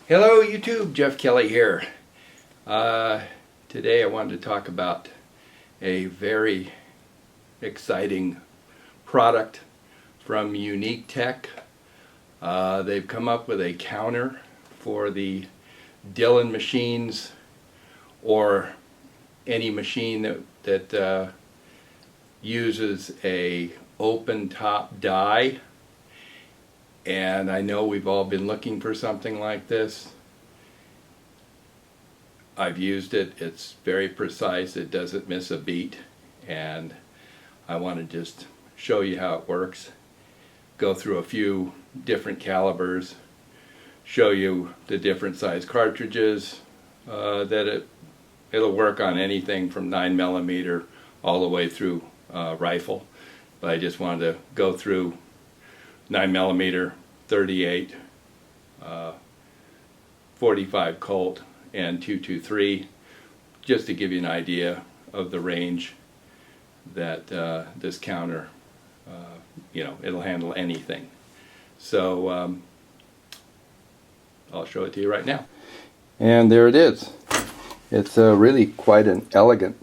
Hello YouTube, Jeff Kelly here. Today I wanted to talk about a very exciting product from UniqueTek. They've come up with a counter for the Dillon machines or any machine that uses a open top die. And I know we've all been looking for something like this. I've used it. It's very precise. It doesn't miss a beat. And I want to just show you how it works. Go through a few different calibers. Show you the different size cartridges. It'll work on anything from 9mm all the way through rifle. But I just wanted to go through 9mm, 38, 45 Colt, and 223, just to give you an idea of the range that this counter, it'll handle anything. So I'll show it to you right now. And there it is. It's really quite an elegant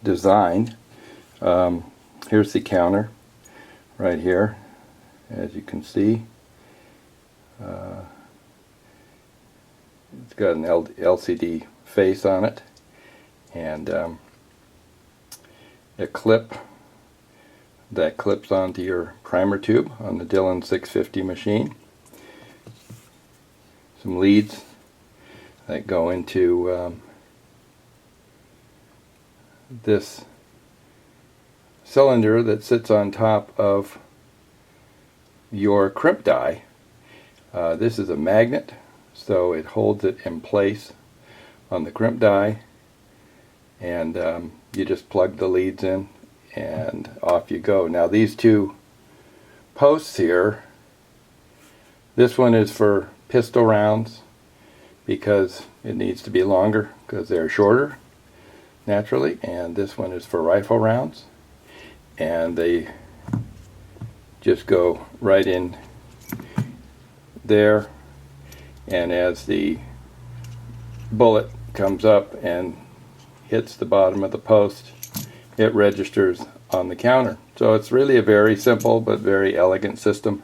design. Here's the counter right here. As you can see, it's got an LCD face on it, and a clip that clips onto your primer tube on the Dillon 650 machine. Some leads that go into this cylinder that sits on top of your crimp die. This is a magnet, so it holds it in place on the crimp die, and you just plug the leads in and off you go. Now these two posts here, this one is for pistol rounds because it needs to be longer because they're shorter naturally, and this one is for rifle rounds, and they just go right in there, and as the bullet comes up and hits the bottom of the post, it registers on the counter. So it's really a very simple but very elegant system,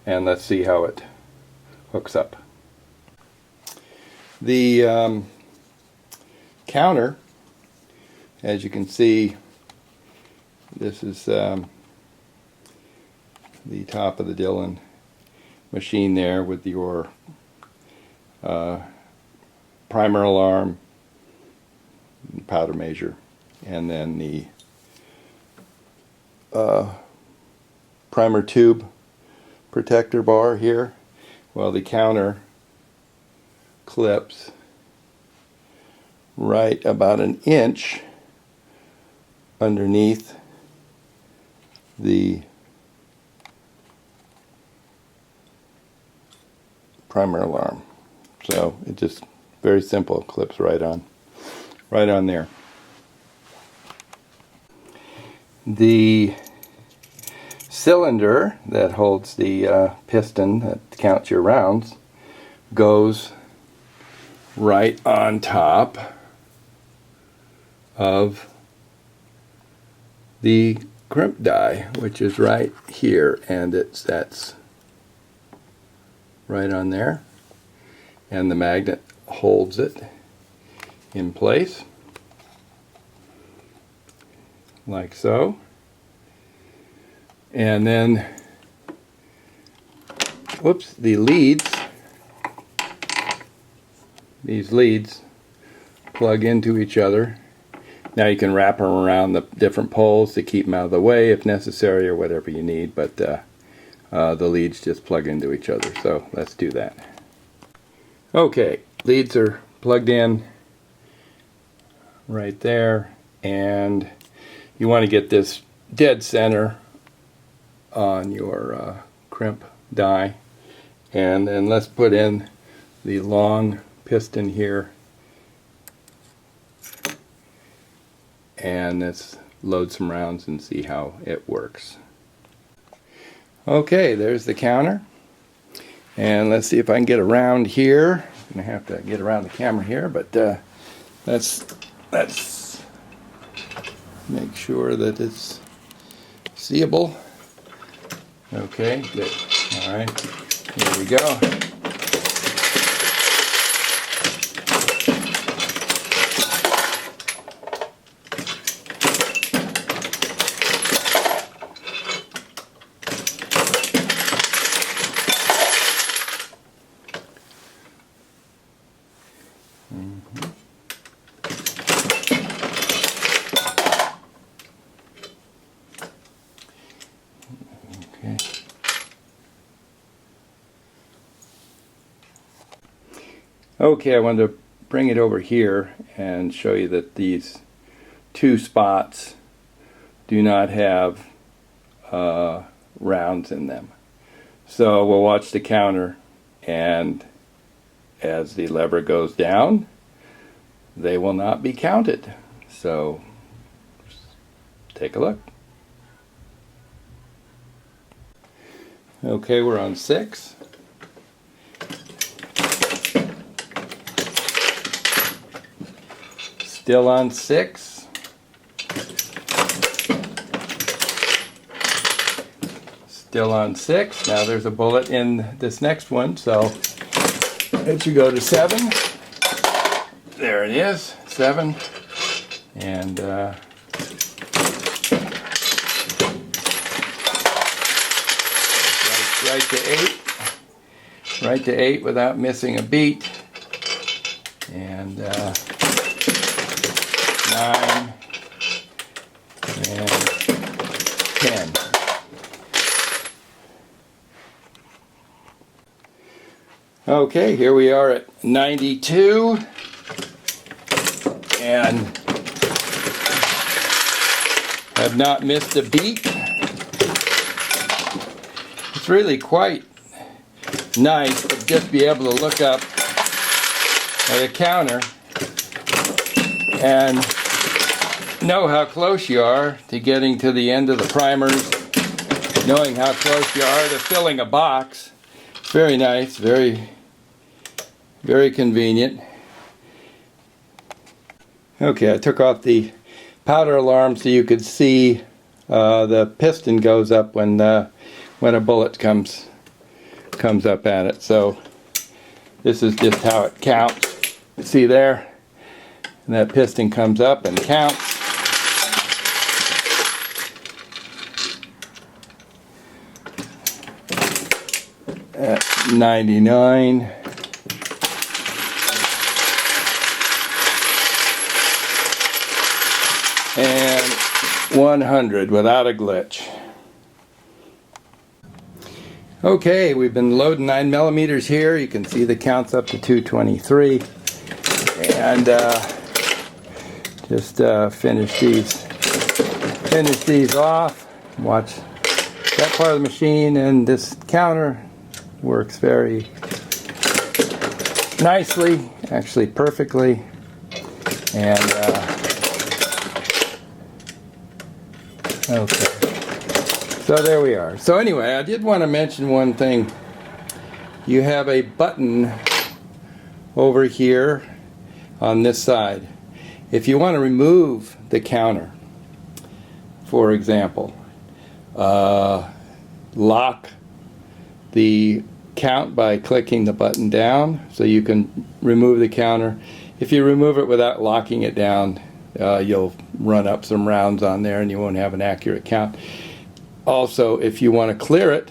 and let's see how it hooks up. The counter, as you can see, this is the top of the Dillon machine there with your primer alarm, powder measure, and then the primer tube protector bar here. Well, the counter clips right about an inch underneath the primer alarm. So it just very simple, clips right on there. The cylinder that holds the piston that counts your rounds goes right on top of the crimp die, which is right here, and that's right on there, and the magnet holds it in place like so. And then the leads, these leads plug into each other. Now you can wrap them around the different poles to keep them out of the way if necessary, or whatever you need, but the leads just plug into each other. So let's do that. Okay, leads are plugged in right there, and you want to get this dead center on your crimp die, and then let's put in the long piston here, and let's load some rounds and see how it works. Okay, there's the counter, and let's see if I can get around here Gonna have to get around the camera here, but let's make sure that it's seeable. Okay, good. All right, here we go. Okay, I wanted to bring it over here and show you that these two spots do not have rounds in them. So we'll watch the counter, and as the lever goes down, they will not be counted. So take a look. Okay, we're on 6. Still on 6. Still on 6. Now there's a bullet in this next one, so as you go to 7, there it is, 7, and right to 8. Right to 8 without missing a beat, and 9 and 10. Okay, here we are at 92, and have not missed a beat. It's really quite nice to just be able to look up at a counter and know how close you are to getting to the end of the primers, knowing how close you are to filling a box. Very nice, very convenient. Okay, I took off the powder alarm so you could see the piston goes up when a bullet comes up at it. So this is just how it counts. See there? And that piston comes up and counts. At 99. And 100 without a glitch. Okay, we've been loading 9mm here. You can see the counts up to 223. And just finish these off. Watch that part of the machine, and this counter works very nicely, actually perfectly. And okay, so there we are. So anyway, I did want to mention one thing. You have a button over here on this side. If you want to remove the counter, for example, lock the count by clicking the button down, so you can remove the counter. If you remove it without locking it down, you'll run up some rounds on there and you won't have an accurate count. Also, if you want to clear it,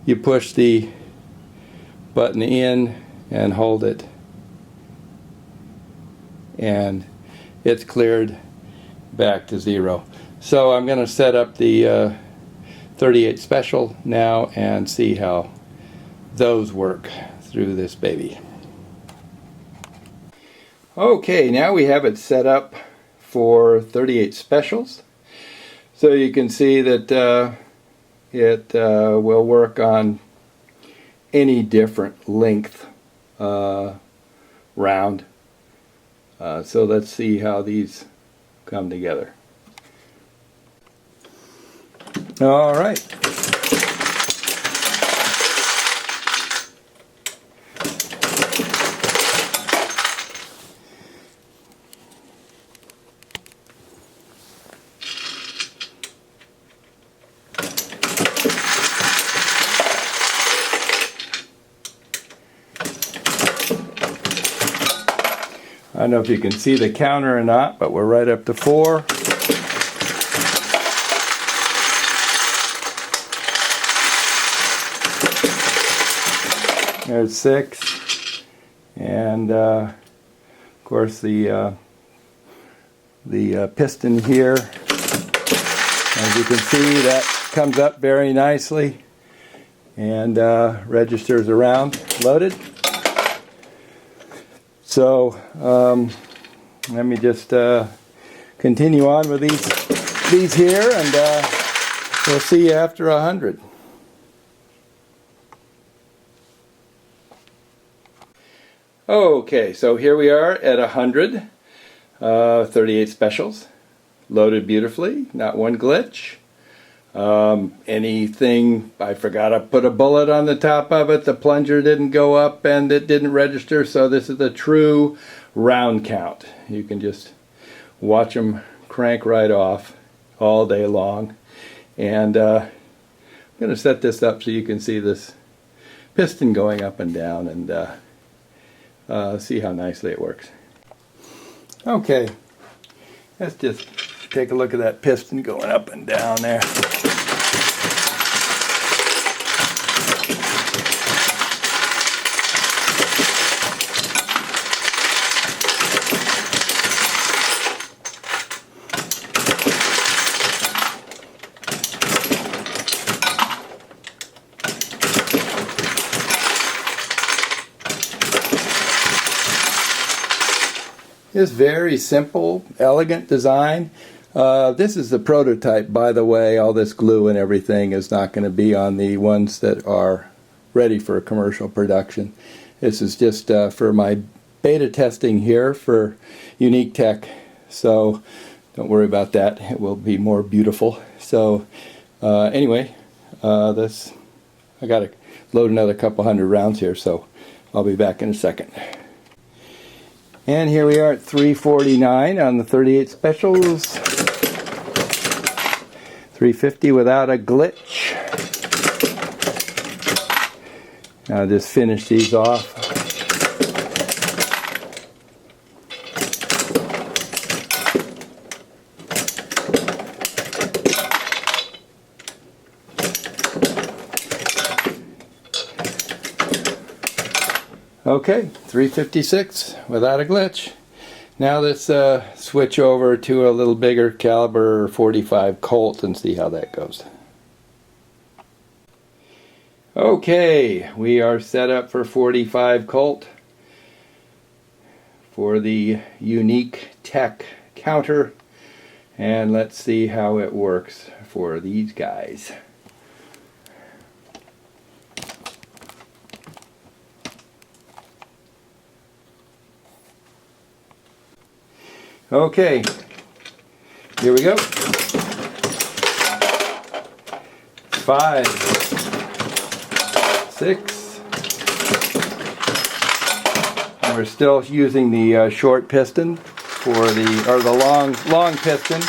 you push the button in and hold it, and it's cleared back to 0. So I'm going to set up the 38 Special now and see how those work through this baby. Okay, now we have it set up for 38 Specials. So you can see that it will work on any different length round. So let's see how these come together. All right. I don't know if you can see the counter or not, but we're right up to 4. There's 6, and of course the piston here. As you can see, that comes up very nicely and registers around loaded. So let me just continue on with these here, and we'll see you after 100. Okay, so here we are at 100, 38 specials, loaded beautifully, not one glitch. Anything, I forgot to put a bullet on the top of it, the plunger didn't go up and it didn't register, so this is the true round count. You can just watch them crank right off all day long. And I'm going to set this up so you can see this piston going up and down, and see how nicely it works. Okay, let's just take a look at that piston going up and down there. It's very simple, elegant design. This is the prototype, by the way. All this glue and everything is not going to be on the ones that are ready for commercial production. This is just for my beta testing here for UniqueTek. So don't worry about that. It will be more beautiful. So anyway, I got to load another couple hundred rounds here, so I'll be back in a second. And here we are at 349 on the 38 specials. 350 without a glitch. Now just finish these off. Okay, 356 without a glitch. Now let's switch over to a little bigger caliber 45 Colt and see how that goes. Okay, we are set up for 45 Colt for the UniqueTek counter, and let's see how it works for these guys. Okay, here we go. 5, 6, and we're still using the short piston for the long piston.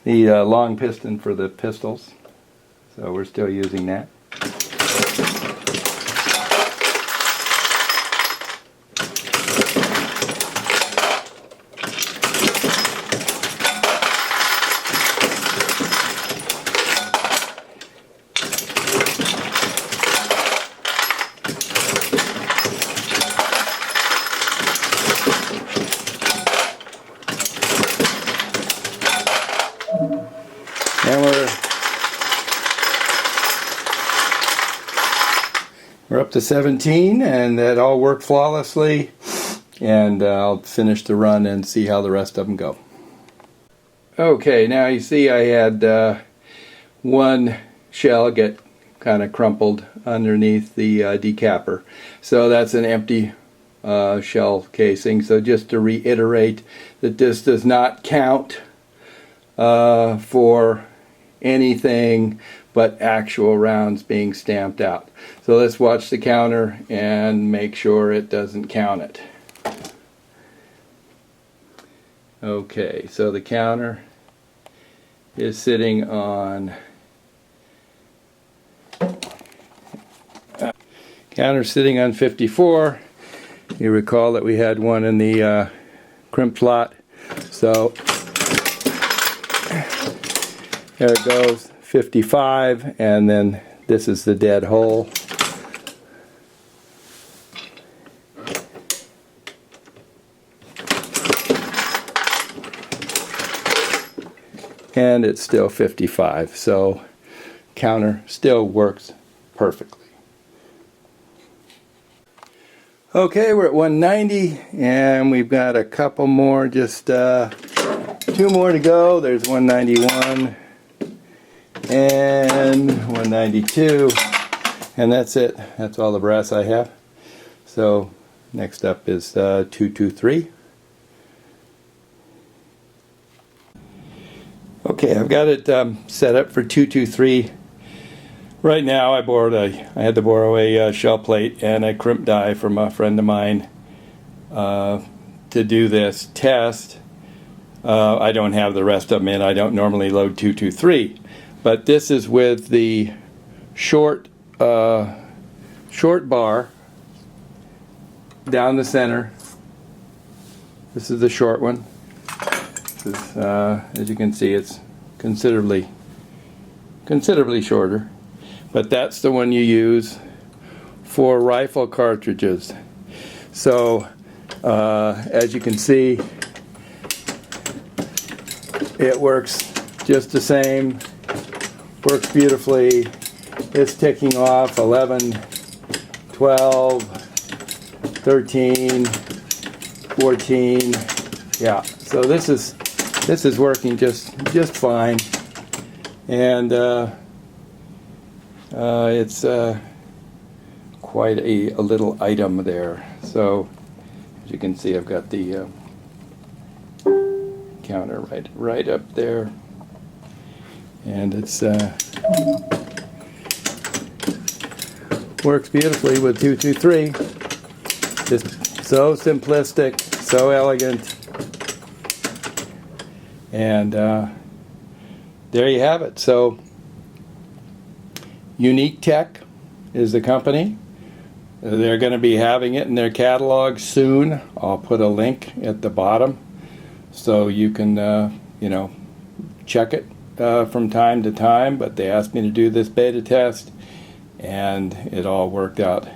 The long piston for the pistols, so we're still using that. And we're up to 17, and that all worked flawlessly, and I'll finish the run and see how the rest of them go. Okay, now you see I had one shell get kind of crumpled underneath the decapper, so that's an empty shell casing. So just to reiterate that this does not count for anything but actual rounds being stamped out. So let's watch the counter and make sure it doesn't count it. Okay, so the counter is sitting on counter sitting on 54. You recall that we had one in the crimp slot, so there it goes, 55, and then this is the dead hole. And it's still 55, so counter still works perfectly. Okay, we're at 190, and we've got a couple more, just 2 more to go. There's 191 and 192, and that's it. That's all the brass I have. So next up is 223. Okay, I've got it set up for 223. Right now, I had to borrow a shell plate and a crimp die from a friend of mine to do this test. I don't have the rest of them in. I don't normally load 223, but this is with the short bar down the center. This is the short one. This, as you can see, it's considerably shorter. But that's the one you use for rifle cartridges. So, as you can see, it works just the same, works beautifully. It's ticking off 11, 12, 13, 14. Yeah, so this is working just fine. And it's quite a little item there. So as you can see, I've got the counter right up there, and it's works beautifully with 223. Just so simplistic, so elegant, and there you have it. So UniqueTek is the company. They're going to be having it in their catalog soon. I'll put a link at the bottom so you can check it from time to time. But they asked me to do this beta test, and it all worked out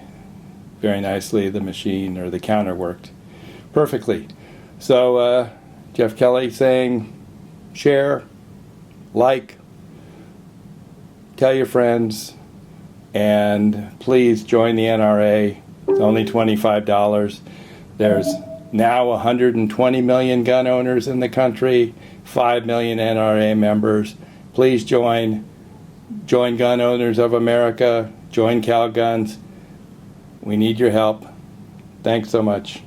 very nicely. The machine, or the counter, worked perfectly. So Jeff Kelly saying, share, like, tell your friends, and please join the NRA. It's only $25. There's now 120 million gun owners in the country, 5 million NRA members. Please join Gun Owners of America, join Cal Guns. We need your help. Thanks so much.